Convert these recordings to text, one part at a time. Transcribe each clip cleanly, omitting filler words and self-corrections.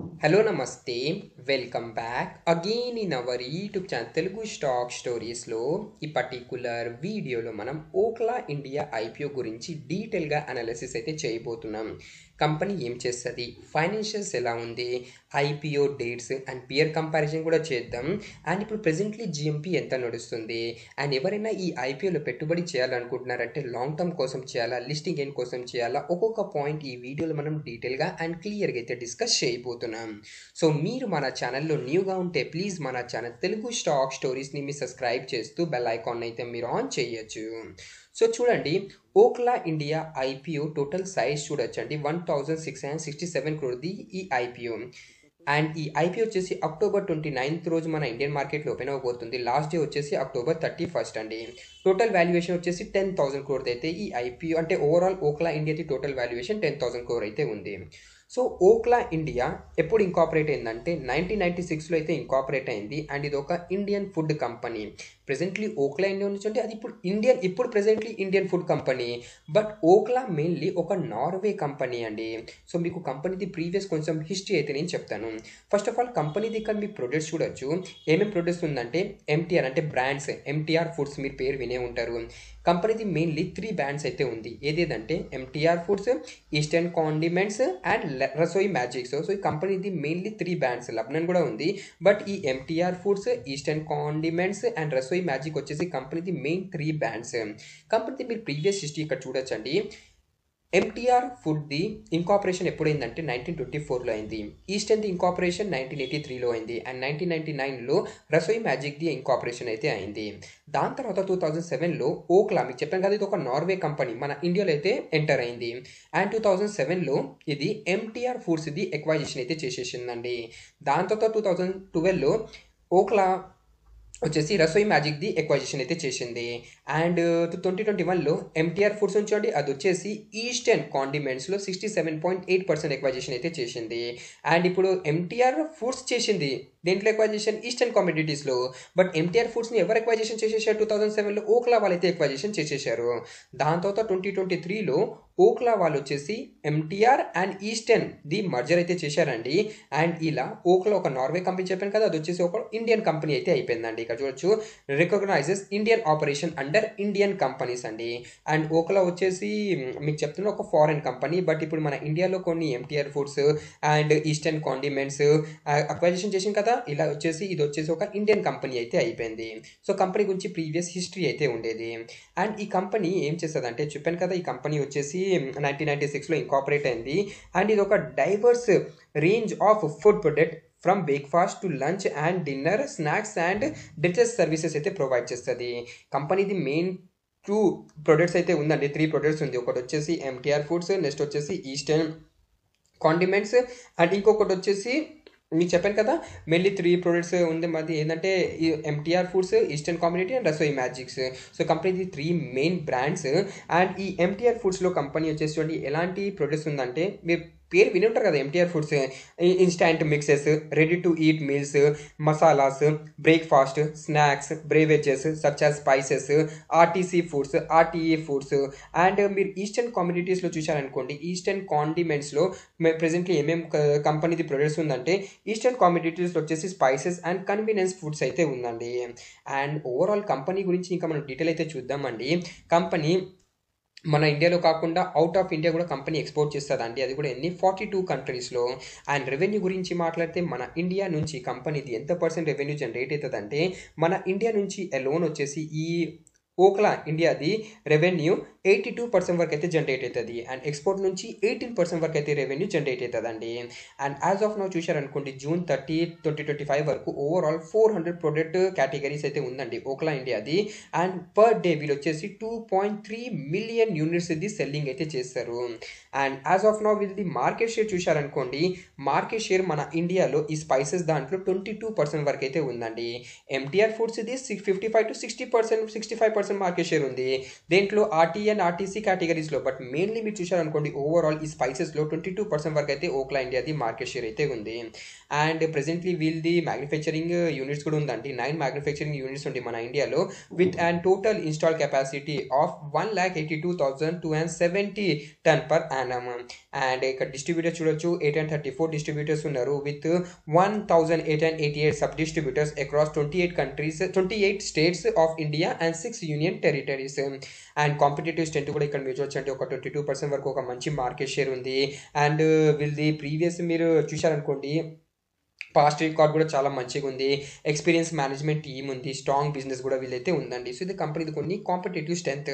Hello నమస్తే. Welcome back again in our YouTube channel Telugu stock స్టోరీస్లో. ఈ పర్టికులర్ వీడియోలో మనం ఓక్లా ఇండియా ఐపీఓ గురించి డీటెయిల్గా అనాలిసిస్ అయితే చేయబోతున్నాం. కంపెనీ ఏం చేస్తుంది, ఫైనాన్షియల్స్ ఎలా ఉంది, IPO dates and peer comparison కూడా చేద్దాం. అండ్ ఇప్పుడు ప్రెజెంట్లీ జిఎంపీ ఎంత నడుస్తుంది, అండ్ ఎవరైనా ఈ ఐపీఓలో పెట్టుబడి చేయాలనుకుంటున్నారంటే లాంగ్ టర్మ్ కోసం చేయాలా, లిస్టింగ్ గెయిన్ కోసం చేయాలా, ఒక్కొక్క పాయింట్ ఈ వీడియోలో మనం డీటెయిల్గా అండ్ క్లియర్గా అయితే డిస్కస్ చేయబోతున్నాం. సో మీరు మన ఛానల్లో న్యూగా ఉంటే ప్లీజ్ మన ఛానల్ తెలుగు స్టాక్ స్టోరీస్ని మీరు సబ్స్క్రైబ్ చేస్తూ బెల్ ఐకాన్ అయితే మీరు ఆన్ చేయొచ్చు. సో చూడండి, Ookla India IPO total size చూడొచ్చండి, 1667 క్రోర్ది ఈ ఐపీఓ. అండ్ ఈ ఐపీఓ వచ్చేసి అక్టోబర్ 29th రోజు మన ఇండియన్ మార్కెట్లో ఓపెన్ అవ్వబోతుంది. లాస్ట్ డే వచ్చేసి అక్టోబర్ 31st అండి. టోటల్ వాల్యుయేషన్ వచ్చేసి 10,000 క్రోర్ అయితే ఈ ఐపీఓ, అంటే ఓవరాల్ ఓక్లా ఇండియాది టోటల్ వాల్యుయేషన్ 10,000 క్రోర్ అయితే ఉంది. సో ఓక్లా ఇండియా ఎప్పుడు ఇంకాపరేట్ అయిందంటే 1996లో అయితే ఇంకాపరేట్ అయింది. అండ్ ఇది ఒక Indian food company. Presently Orkla India నుంచి అంటే అది ఇప్పుడు presently Indian food company. But Orkla mainly ఒక నార్వే కంపెనీ అండి. సో మీకు కంపెనీది ప్రీవియస్ కొంచెం హిస్టరీ అయితే నేను చెప్తాను. ఫస్ట్ ఆఫ్ ఆల్ కంపెనీది ఇక్కడ మీ ప్రొడక్ట్స్ చూడొచ్చు. ఏమేమి ప్రొడక్ట్స్ ఉందంటే ఎంటీఆర్ అంటే బ్రాండ్స్, ఎంటీఆర్ ఫుడ్స్ మీరు పేరు వినే ఉంటారు. కంపెనీది మెయిన్లీ 3 బ్రాండ్స్ అయితే ఉంది. ఏదేదంటే MTR foods, Eastern condiments and Rasoi magics. So ఈ కంపెనీది మెయిన్లీ 3 బ్రాండ్స్, లబ్నన్ కూడా ఉంది. బట్ ఈ MTR foods, Eastern condiments and రసోయి magic వచ్చేసి కంపెనీది మెయిన్ 3 బ్రాండ్స్. కంపెనీది మీరు ప్రీవియస్ హిస్టరీ ఇక్కడ చూడొచ్చండి. ఎంటీఆర్ ఫుడ్ది ఇంకాపరేషన్ ఎప్పుడైందంటే 1924లో అయింది. ఈస్టర్న్ది ఇంకాపరేషన్ 1983లో అయింది. అండ్ 1999లో రసోయి మ్యాజిక్ది ఇంకాపరేషన్ అయితే అయింది. దాని తర్వాత 2007లో ఓక్లా, మీకు చెప్పాను కదా ఇది ఒక నార్వే కంపెనీ, మన ఇండియాలో అయితే ఎంటర్ అయింది. అండ్ 2007లో ఇది ఎంటీఆర్ ఫుడ్స్ది ఎక్వైజిషన్ అయితే చేసేసిందండి. దాని తర్వాత 2012లో ఓక్లా వచ్చేసి రసోయి మ్యాజిక్ది ఎక్వైజిషన్ అయితే చేసింది. అండ్ 2021లో ఎంటీఆర్ ఫుడ్స్ ఉంచండి, అది వచ్చేసి ఈస్టర్న్ కాండిమెంట్స్లో 67.8% ఎక్వైజిషన్ అయితే చేసింది. అండ్ ఇప్పుడు ఎంటీఆర్ ఫుడ్స్ చేసింది దేంట్లో ఎక్వైజిషన్, ఈస్టర్న్ కమోడిటీస్లో. బట్ ఎంటీఆర్ ఫుడ్స్ని ఎవరు ఎక్వైజిషన్ చేసేసారు 2007లో, ఓక్లా వాళ్ళైతే ఎక్వైజిషన్ చేసేసారు. దాని తర్వాత 2023లో ఓక్లా వాళ్ళు వచ్చేసి MTR and eastern the merger అయితే చేశారండి. అండ్ ఇలా ఓక్లా ఒక నార్వే కంపెనీ చెప్పాను కదా, అది వచ్చేసి ఒక ఇండియన్ కంపెనీ అయితే అయిపోయిందండి. ఇక్కడ చూడొచ్చు, recognizes Indian operation under Indian companies అండి. అండ్ ఓక్లా వచ్చేసి మీకు చెప్తున్న ఒక ఫారెన్ కంపెనీ. బట్ ఇప్పుడు మన ఇండియాలో కొన్ని MTR foods and Eastern condiments acquisition చేసిన కదా, ఇలా వచ్చేసి ఇది వచ్చేసి ఒక ఇండియన్ కంపెనీ అయితే అయిపోయింది. సో కంపెనీ గురించి ప్రీవియస్ హిస్టరీ అయితే ఉండేది. అండ్ ఈ కంపెనీ ఏం చేస్తుంది అంటే చెప్పాను కదా, ఈ కంపెనీ వచ్చేసి 1996లో ఇంకాపరేట్ అయింది. అండ్ ఇది ఒక diverse range of food product from breakfast to lunch and dinner, snacks and dessert services అయితే ప్రొవైడ్ చేస్తుంది. కంపెనీది మెయిన్ 2 ప్రొడక్ట్స్ అయితే ఉందండి, 3 ప్రొడక్ట్స్ ఉంది. ఒకటి వచ్చేసి ఎంటీఆర్ ఫుడ్స్, నెక్స్ట్ వచ్చేసి ఈస్టర్న్ కాండిమెంట్స్, అండ్ ఇంకొకటి వచ్చేసి మీకు చెప్పాను కదా మెయిన్లీ 3 ప్రొడక్ట్స్ ఉంది. మాది ఏంటంటే ఈ MTR foods, eastern community and Rasoi magics. So company 3 main brands. And ఈ ఎంటీఆర్ ఫుడ్స్లో కంపెనీ వచ్చేసి చూడండి ఎలాంటి ప్రొడక్ట్స్ ఉందంటే, మీరు పేరు విని ఉంటారు కదా MTR foods, instant mixes, ready to eat meals, masalas, breakfast, snacks, beverages such as spices, RTC foods, RTA foods. And మీరు ఈస్టర్న్ కమ్యూనిటీస్లో చూసారనుకోండి, ఈస్టర్న్ కాండిమెంట్స్లో ప్రెజెంట్లీ ఏమేమి కంపెనీది ప్రొడక్ట్స్ ఉందంటే, ఈస్టర్న్ కాండిమెంట్స్లో వచ్చేసి స్పైసెస్ అండ్ కన్వీనియన్స్ ఫుడ్స్ అయితే ఉందండి. అండ్ ఓవరాల్ కంపెనీ గురించి ఇంకా మనం డీటెయిల్ అయితే చూద్దామండి. కంపెనీ మన ఇండియాలో కాకుండా అవుట్ ఆఫ్ ఇండియా కూడా కంపెనీ ఎక్స్పోర్ట్ చేస్తుందండి, అది కూడా 42 కంట్రీస్లో. అండ్ రెవెన్యూ గురించి మాట్లాడితే మన ఇండియా నుంచి కంపెనీది ఎంత పర్సెంట్ రెవెన్యూ జనరేట్ అవుతుందంటే, మన ఇండియా నుంచి లోన్ వచ్చేసి ఈ ఓక్లా ఇండియాది రెవెన్యూ 82% వరకు అయితే జనరేట్ అవుతుంది. అండ్ ఎక్స్పోర్ట్ నుంచి 18% వరకు అయితే రెవెన్యూ జనరేట్ అవుతుందండి. అండ్ యాజ్ ఆఫ్ నౌ చూశారనుకోండి, June 30, 2025 వరకు ఓవరాల్ 400 ప్రొడక్ట్ కేటగిరీస్ అయితే ఉందండి ఓక్లా ఇండియాది. అండ్ పర్ డే వీళ్ళు వచ్చేసి 2.3 మిలియన్ యూనిట్స్ ఇది సెల్లింగ్ అయితే చేస్తారు. అండ్ యాజ్ ఆఫ్ నౌ వీళ్ళది మార్కెట్ షేర్ చూశారనుకోండి, మార్కెట్ షేర్ మన ఇండియాలో ఈ స్పైసెస్ దాంట్లో 22% వరకు అయితే ఉందండి. ఎంటీఆర్ ఫుడ్స్ ఇది 55 to 60%, 65% మార్కెట్ షేర్ ఉంది. దేంట్లో ఆర్టీఆర్ అండ్ ఆర్టీసీ కేటగిరీస్లో. బట్ మెయిన్లీ మీరు చూశారనుకోండి ఓవరాల్ ఈ స్పైసెస్లో 22% వరకు అయితే ఓక్లా ఇండియాది మార్కెట్ షేర్ అయితే ఉంది. అండ్ ప్రెసెంట్లీ వీళ్ళది మ్యానుఫ్యాక్చరింగ్ యూనిట్స్ కూడా ఉందండి. 9 మ్యానుఫ్యాక్చరింగ్ యూనిట్స్ ఉంది మన ఇండియాలో with and total install capacity of 1,82,270 ton per annum. And ఇక్కడ డిస్ట్రిబ్యూటర్స్ చూడొచ్చు 834 డిస్ట్రిబ్యూటర్స్ ఉన్నారు with 1,888 sub distributors across 28 countries, 28 states of India and 6 union territories. And competitive strength కూడా ఇక్కడ మీరు చూడొచ్చు అంటే ఒక 22% వరకు ఒక మంచి మార్కెట్ షేర్ ఉంది. అండ్ వీళ్ళది ప్రీవియస్ మీరు చూశారనుకోండి పాస్ట్ రికార్డ్ కూడా చాలా మంచిగా ఉంది. ఎక్స్పీరియన్స్ మేనేజ్మెంట్ టీమ్ ఉంది, స్ట్రాంగ్ బిజినెస్ కూడా వీళ్ళైతే ఉందండి. సో ఇది కంపెనీది కొన్ని కాంపిటేటివ్ స్ట్రెంత్.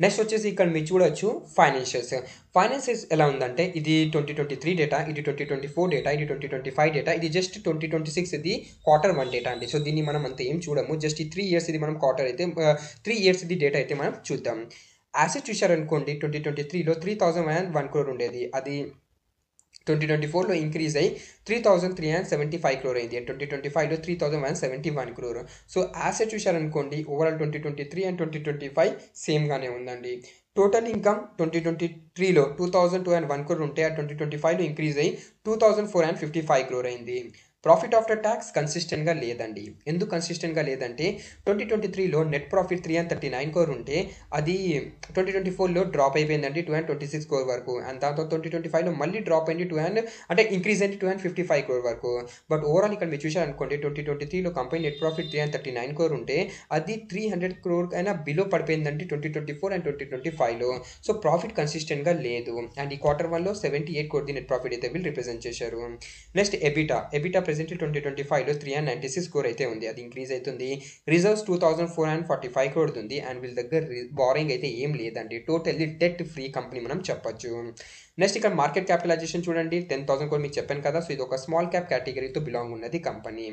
నెక్స్ట్ వచ్చేసి ఇక్కడ మీరు చూడొచ్చు ఫైనాన్షియల్స్ ఎలా ఉందంటే ఇది 2023 డేటా, ఇది 2024 డేటా, ఇది 2025 డేటా, ఇది జస్ట్ 2026 ఇది Q1 డేటా అండి. సో దీన్ని మనం అంత ఏం చూడము, జస్ట్ ఈ 3 ఇయర్స్ ఇది మనం క్వార్టర్ అయితే 3 ఇయర్స్ ఇది డేటా అయితే మనం చూద్దాం. యాసెట్ చూశారనుకోండి 2023లో 3,001 crore ఉండేది, అది 2024లో ఇంక్రీజ్ అయ్యి 3,375 crore అయింది. అండ్ 2025లో 3,171 crore. సో యాసెట్ చూశారనుకోండి ఓవరాల్ 2023 అండ్ 2025 సేమ్గానే ఉందండి. టోటల్ ఇన్కమ్ 2023లో 2,201 crore ఉంటే ఆ 2025లో ఇంక్రీజ్ అయ్యి 2,455 crore అయింది. ప్రాఫిట్ ఆఫ్టర్ ట్యాక్స్ కన్సిస్టెంట్గా లేదండి. ఎందుకు కన్సిస్టెంట్గా లేదంటే 2023లో నెట్ ప్రాఫిట్ 339 crore ఉంటే అది 2024లో డ్రాప్ అయిపోయిందండి 226 crore వరకు. అండ్ దాంతో 2025లో మళ్ళీ డ్రాప్ అయింది అంటే ఇంక్రీజ్ అయింది 255 crore వరకు. బట్ ఓవరాల్ ఇక్కడ మీరు చూశారనుకోండి 2023లో కంపెనీ నెట్ ప్రాఫిట్ 339 crore ఉంటే అది 300 crore అయినా బిలో పడిపోయిందండి 2024 అండ్ 2025లో. సో ప్రాఫిట్ కన్సిస్టెంట్గా లేదు. అండ్ ఈ Q1లో 78 crore నెట్ ప్రాఫిట్ అయితే వీళ్ళు రిప్రజెంట్ చేశారు. నెక్స్ట్ ఎబిటా ప్రెసెంట్ 2025లో 396 crore అయితే ఉంది, అది ఇంక్రీజ్ అవుతుంది. రిజర్వ్స్ 2,445 crore ఉంది. అండ్ వీళ్ళ దగ్గర బారింగ్ అయితే ఏం లేదండి, టోటల్లీ డెట్ ఫ్రీ కంపెనీ మనం చెప్పొచ్చు. నెక్స్ట్ ఇక్కడ మార్కెట్ క్యాపిటలైజేషన్ చూడండి 10,000 crore మీకు చెప్పాను కదా. సో ఇది ఒక స్మాల్ క్యాప్ కేటగిరీతో బిలాంగ్ ఉన్నది కంపెనీ.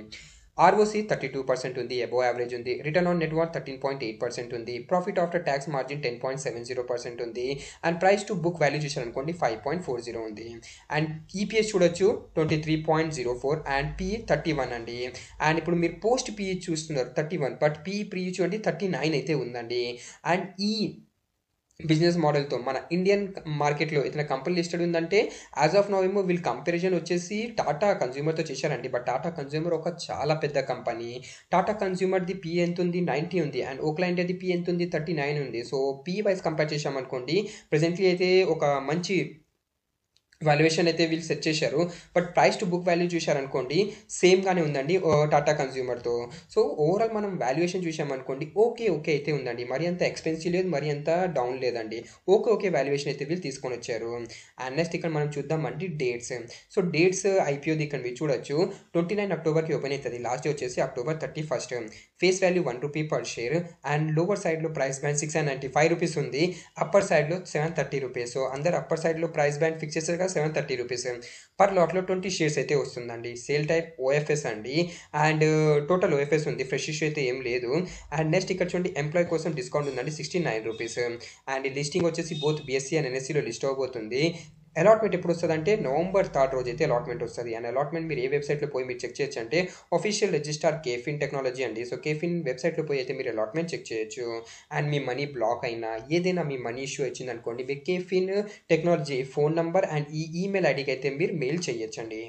ROC 32% ఉంది, అబోవ్ యావరేజ్ ఉంది. రిటర్న్ ఆన్ నెట్ వర్త్ 13.8% ఉంది. ప్రాఫిట్ ఆఫ్టర్ ట్యాక్స్ మార్జిన్ 10.70% ఉంది. And price to book value చూసారనుకోండి 5.40 ఉంది. అండ్ ఈపీఎస్ చూడొచ్చు 23.04 అండ్ పిఈ 31 అండి. అండ్ ఇప్పుడు మీరు పోస్ట్ పిఈ చూస్తున్నారు 31, బట్ పిఈ ప్రీ చూడండి 39 అయితే ఉందండి. అండ్ ఈ బిజినెస్ మోడల్తో మన ఇండియన్ మార్కెట్లో ఏదైనా కంపెనీ లిస్టెడ్ ఉందంటే యాజ్ ఆఫ్ నౌ ఏమో వీళ్ళు కంపారిజన్ వచ్చేసి టాటా కన్జ్యూమర్తో చేశారండి. బట్ టాటా కన్జ్యూమర్ ఒక చాలా పెద్ద కంపెనీ. టాటా కన్జ్యూమర్ది పీ ఎంత ఉంది 90 ఉంది. అండ్ ఓక్లా ఇండియాది పీ ఎంత ఉంది 39 ఉంది. సో పీ వైజ్ కంపేర్ చేసామనుకోండి ప్రెజెంట్లీ అయితే ఒక మంచి వాల్యుయేషన్ అయితే వీళ్ళు సెట్ చేశారు. But price to book value చూశారనుకోండి సేమ్గానే ఉందండి టాటా కన్జ్యూమర్తో. సో ఓవరాల్ మనం వాల్యుయేషన్ చూసామనుకోండి ఓకే అయితే ఉందండి, మరి అంత ఎక్స్పెన్సివ్ లేదు, మరి అంత డౌన్ లేదండి, ఓకే వాల్యుయేషన్ అయితే వీళ్ళు తీసుకొని వచ్చారు. అండ్ నెక్స్ట్ ఇక్కడ మనం చూద్దామండి డేట్స్. సో డేట్స్ ఐపీఓది ఇక్కడ మీరు చూడొచ్చు 29 అక్టోబర్కి ఓపెన్ అవుతుంది, లాస్ట్ డే వచ్చేసి October 31. Face value 1 rupee per share. And lower సైడ్లో ప్రైస్ బ్యాండ్ 695 రూపీస్ ఉంది, అప్పర్ సైడ్లో 730 రూపీస్. సో అందరు అప్పర్ సైడ్లో ప్రైస్ బ్యాండ్ ఫిక్స్ చేశారు కదా 730 రూపీస్. పర్ లాట్లో 20 షేర్స్ అయితే వస్తుందండి. సేల్ టైప్ ఓఎఫ్ఎస్ అండి. అండ్ టోటల్ ఓఎఫ్ఎస్ ఉంది, ఫ్రెష్ ఇష్యూ అయితే ఏం లేదు. అండ్ నెక్స్ట్ ఇక్కడ చూడండి ఎంప్లాయ్ కోసం డిస్కౌంట్ ఉందండి 69 రూపీస్. అండ్ లిస్టింగ్ వచ్చేసి బోత్ బీఎస్సీ అండ్ ఎన్ఎస్సీలో లిస్ట్ అవబోతుంది. అలాట్మెంట్ ఎప్పుడు వస్తుంది అంటే November 3 రోజు అయితే అలాట్మెంట్ వస్తుంది. అండ్ అలాట్మెంట్ మీరు ఏ వెబ్సైట్లో పోయి మీరు చెక్ చేయొచ్చు అంటే ఆఫీషియల్ రిజిస్టార్ కేఫిన్ టెక్నాలజీ అండి. సో కేఫిన్ వెబ్సైట్లో పోయి అయితే మీరు అలాట్మెంట్ చెక్ చేయొచ్చు. అండ్ మీ మనీ బ్లాక్ అయినా ఏదైనా మీ మనీ ఇష్యూ వచ్చింది అనుకోండి మీరు caffeine technology phone number and ఈ ఈమెయిల్ ఐడికి అయితే మీరు మెయిల్ చేయొచ్చండి.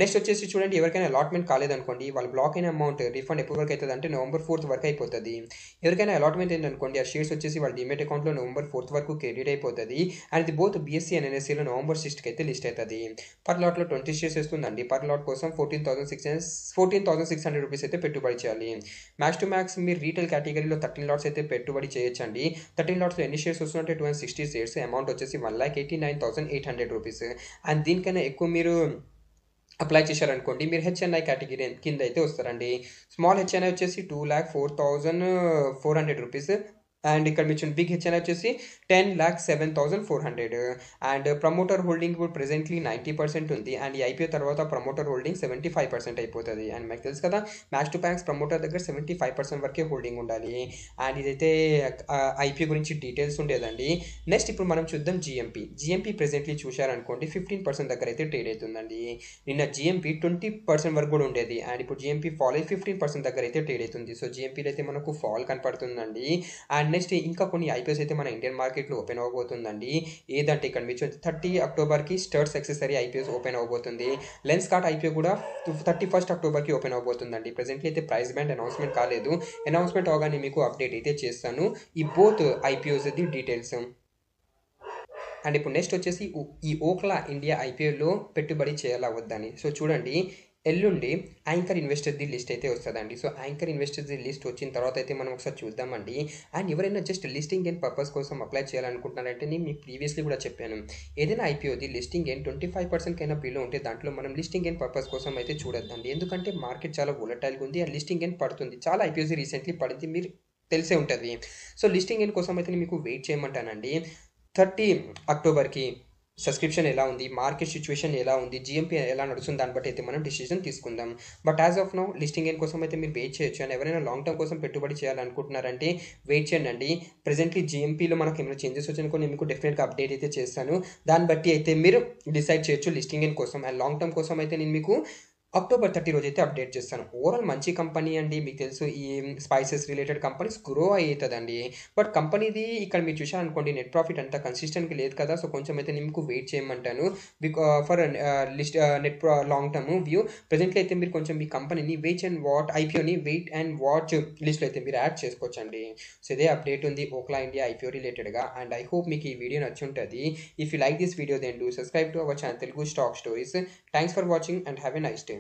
నెక్స్ట్ వచ్చేసి చూడండి ఎవరికైనా అలాట్మెంట్ కాలేదనుకోండి వాళ్ళ బ్లాక్ అయిన అమౌంట్ రిఫండ్ ఎప్పుడు వరకు అవుతుంది అంటే November 4 వరకు అయిపోతుంది. ఎవరికైనా అలాట్మెంట్ ఏంటనుకోండి ఆ షేర్స్ వచ్చేసి వాళ్ళ డిమెట్ అకౌంట్లో November 4 వరకు క్రెడిట్ అయిపోతుంది. అండ్ ఇది బోత్ బీఎస్సీ అండ్ ఎన్ఎస్సీలో November 6కి అయితే లిస్ట్ అవుతుంది. పర్ లాట్లో 20 షేర్స్ వస్తుందండి. పర్ లాట్ కోసం 14,600 రూపీస్ అయితే పెట్టుబడి చేయాలి. మ్యాక్స్ టు మ్యాక్స్ మీరు రీటైల్ కేటగిరీలో 13 లాట్స్ అయితే పెట్టుబడి చేయొచ్చండి. 13 లాట్స్లో ఎన్ని షేర్స్ వస్తుందంటే 260 షేర్స్, అమౌంట్ వచ్చేసి 1,89,800 రూపీస్. అండ్ దీనికైనా ఎక్కువ మీరు అప్లై చేశారనుకోండి మీరు హెచ్ఎన్ఐ కేటగిరీ కింద అయితే వస్తారండి. స్మాల్ హెచ్ఎన్ఐ వచ్చేసి 2,04,400 రూపీస్. అండ్ ఇక్కడ మీరు బిగ్ హెచ్ఎన్ఐ వచ్చేసి 10,07,400. అండ్ ప్రమోటర్ హోల్డింగ్ ఇప్పుడు ప్రెజెంట్లీ 90% ఉంది. అండ్ ఈ ఐపీఓ తర్వాత ప్రమోటర్ హోల్డింగ్ 75% అయిపోతుంది. అండ్ మీకు తెలుసు కదా మ్యాక్స్ టు మ్యాక్స్ ప్రమోటర్ దగ్గర 75% వరకే హోల్డింగ్ ఉండాలి. అండ్ ఇదైతే ఐపీఓ గురించి డీటెయిల్స్ ఉండేదండి. నెక్స్ట్ ఇప్పుడు మనం చూద్దాం జిఎంపీ ప్రెజెంట్లీ చూశారనుకోండి 15% దగ్గర అయితే ట్రేడ్ అవుతుందండి. నిన్న జిఎంపీ 20% వరకు కూడా ఉండేది. అండ్ ఇప్పుడు జిఎంపీ ఫాల్ అయ్యి 15% దగ్గర అయితే ట్రేడ్ అవుతుంది. సో జిఎంపీలో అయితే మనకు ఫాల్ కనపడుతుందండి. అండ్ నెక్స్ట్ ఇంకా కొన్ని ఐపీఓస్ అయితే మన ఇండియన్ మార్కెట్లో ఓపెన్ అవ్వబోతుందండి. ఏదంటే ఇక్కడ మీరు 30 అక్టోబర్కి స్టర్స్ ఎక్సెసరీ ఐపీఓస్ ఓపెన్ అవ్వబోతుంది. లెన్స్ కార్ట్ ఐపీఓ కూడా 31 అక్టోబర్కి ఓపెన్ అవ్వబోతుందండి. ప్రెజెంట్లీ అయితే ప్రైస్ బ్యాండ్ అనౌన్స్మెంట్ కాలేదు. అనౌన్స్మెంట్ అవగానే మీకు అప్డేట్ అయితే చేస్తాను ఈ బోత్ ఐపీఓస్ డీటెయిల్స్. అండ్ ఇప్పుడు నెక్స్ట్ వచ్చేసి ఈ ఓక్లా ఇండియా ఐపీఓలో పెట్టుబడి చేయాలా వద్దని. సో చూడండి, ఎల్లుండి యాంకర్ ఇన్వెస్టర్ది లిస్ట్ అయితే వస్తుందండి. సో యాంకర్ ఇన్వెస్టర్ది లిస్ట్ వచ్చిన తర్వాత అయితే మనం ఒకసారి చూద్దామండి. అండ్ ఎవరైనా జస్ట్ లిస్టింగ్ గెయిన్ పర్పస్ కోసం అప్లై చేయాలనుకుంటున్నారంటే నేను మీకు ప్రీవియస్లీ కూడా చెప్పాను, ఏదైనా ఐపీఓది లిస్టింగ్ గెయిన్ 25% కైనా బిలో ఉంటే దాంట్లో మనం లిస్టింగ్ గెయిన్ పర్పస్ కోసం అయితే చూడొద్దండి. ఎందుకంటే మార్కెట్ చాలా వోలటైల్గా ఉంది. ఆ లిస్టింగ్ గెయిన్ పడుతుంది. చాలా ఐపీఓస్ రీసెంట్లీ పడింది, మీరు తెలిసే ఉంటుంది. సో లిస్టింగ్ గెయిన్ కోసం అయితే నేను మీకు వెయిట్ చేయమంటానండి. 30 అక్టోబర్కి సబ్స్క్రిప్షన్ ఎలా ఉంది, మార్కెట్ సిచ్యువేషన్ ఎలా ఉంది, జిఎంపీ ఎలా నడుస్తుంది, దాన్ని బట్టి అయితే మనం డిసిజన్ తీసుకుందాం. But as of now listing gain కోసం అయితే మీరు వెయిట్ చేయొచ్చు. అండ్ ఎవరైనా లాంగ్ టర్మ్ కోసం పెట్టుబడి చేయాలనుకుంటున్నారంటే వెయిట్ చేయండి. ప్రెజెంట్లీ జిఎంపీలో మనకు ఏమైనా చేంజెస్ వచ్చినా నేను మీకు డెఫినెట్గా అప్డేట్ అయితే చేస్తాను. దాన్ని బట్టి అయితే మీరు డిసైడ్ చేయొచ్చు లిస్టింగ్ గెయిన్ కోసం. అండ్ లాంగ్ టర్మ్ కోసం అయితే నేను మీకు అక్టోబర్ 30 రోజు అయితే అప్డేట్ చేస్తాను. ఓవరాల్ మంచి కంపెనీ అండి. మీకు తెలుసు ఈ స్పైసెస్ రిలేటెడ్ కంపెనీస్ గ్రో అవుతుందండి. బట్ కంపెనీది ఇక్కడ మీరు చూసారనుకోండి, నెట్ ప్రాఫిట్ అంతా కన్సిస్టెంట్గా లేదు కదా. సో కొంచెం అయితే నేను మీకు వెయిట్ చేయమంటాను for list net long term view. Presently అయితే మీరు కొంచెం మీ కంపెనీని వెయిట్ అండ్ వాచ్ ఐపీఓని వెయిట్ అండ్ వాచ్ లిస్ట్లో అయితే మీరు యాడ్ చేసుకోవచ్చు అండి. సో ఇదే అప్డేట్ ఉంది ఓక్లా ఇండియా ఐపీఓ రిలేటెడ్గా. అండ్ ఐ హోప్ మీకు ఈ వీడియో నచ్చి ఉంటుంది. If you like this video then do subscribe to our channel Telugu stock stories. Thanks for watching and have a nice day.